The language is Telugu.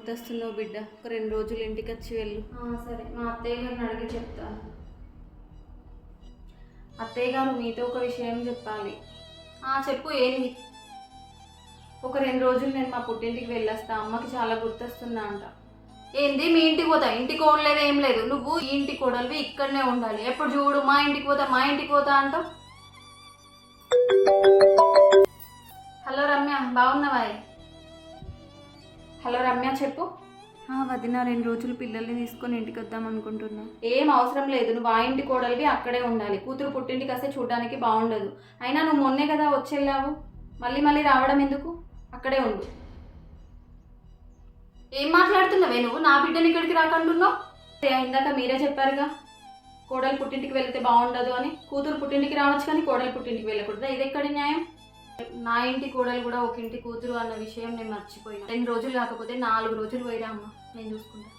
గుర్తొస్తున్నావు బిడ్డ. ఒక 2 రోజులు ఇంటికి వచ్చి వెళ్ళు. సరే, మా అత్తయ్య గారిని అడిగి చెప్తాను. అత్తయ్య గారు, మీతో ఒక విషయం చెప్పాలి. చెప్పు, ఏంది? ఒక 2 రోజులు నేను మా పుట్టింటికి వెళ్ళొస్తా. అమ్మకి చాలా గుర్తొస్తున్నా అంట. ఏంది? మీ ఇంటికి పోతా? ఇంటికి పోలేదు, ఏం లేదు. నువ్వు ఈ ఇంటి కోడలివి, ఇక్కడనే ఉండాలి. ఎప్పుడు చూడు మా ఇంటికి పోతా అంటావు. హలో రమ్య, బాగున్నావా? హలో రమ్య, చెప్పు. వదిన, 2 రోజులు పిల్లల్ని తీసుకొని ఇంటికి వద్దాం అనుకుంటున్నా. ఏం అవసరం లేదు, నువ్వు ఆ ఇంటి కోడలివి, అక్కడే ఉండాలి. కూతురు పుట్టింటికి వస్తే చూడడానికి బాగుండదు. అయినా నువ్వు మొన్నే కదా వచ్చేళ్ళావు, మళ్ళీ రావడం ఎందుకు? అక్కడే ఉండు. ఏం మాట్లాడుతున్నావే నువ్వు? నా బిడ్డని ఇక్కడికి రాకంటున్నావు. ఇందాక మీరే చెప్పారుగా, కోడలు పుట్టింటికి వెళ్తే బాగుండదు అని. కూతురు పుట్టింటికి రావచ్చు కానీ కోడలు పుట్టింటికి వెళ్ళకూడదు. ఇది ఎక్కడి న్యాయం? నా ఇంటి కోడలు కూడా ఒక ఇంటి కూతురు అన్న విషయం నేను మర్చిపోయినా. 2 రోజులు కాకపోతే 4 రోజులు పోయిరా అమ్మ, నేను చూసుకుంటా.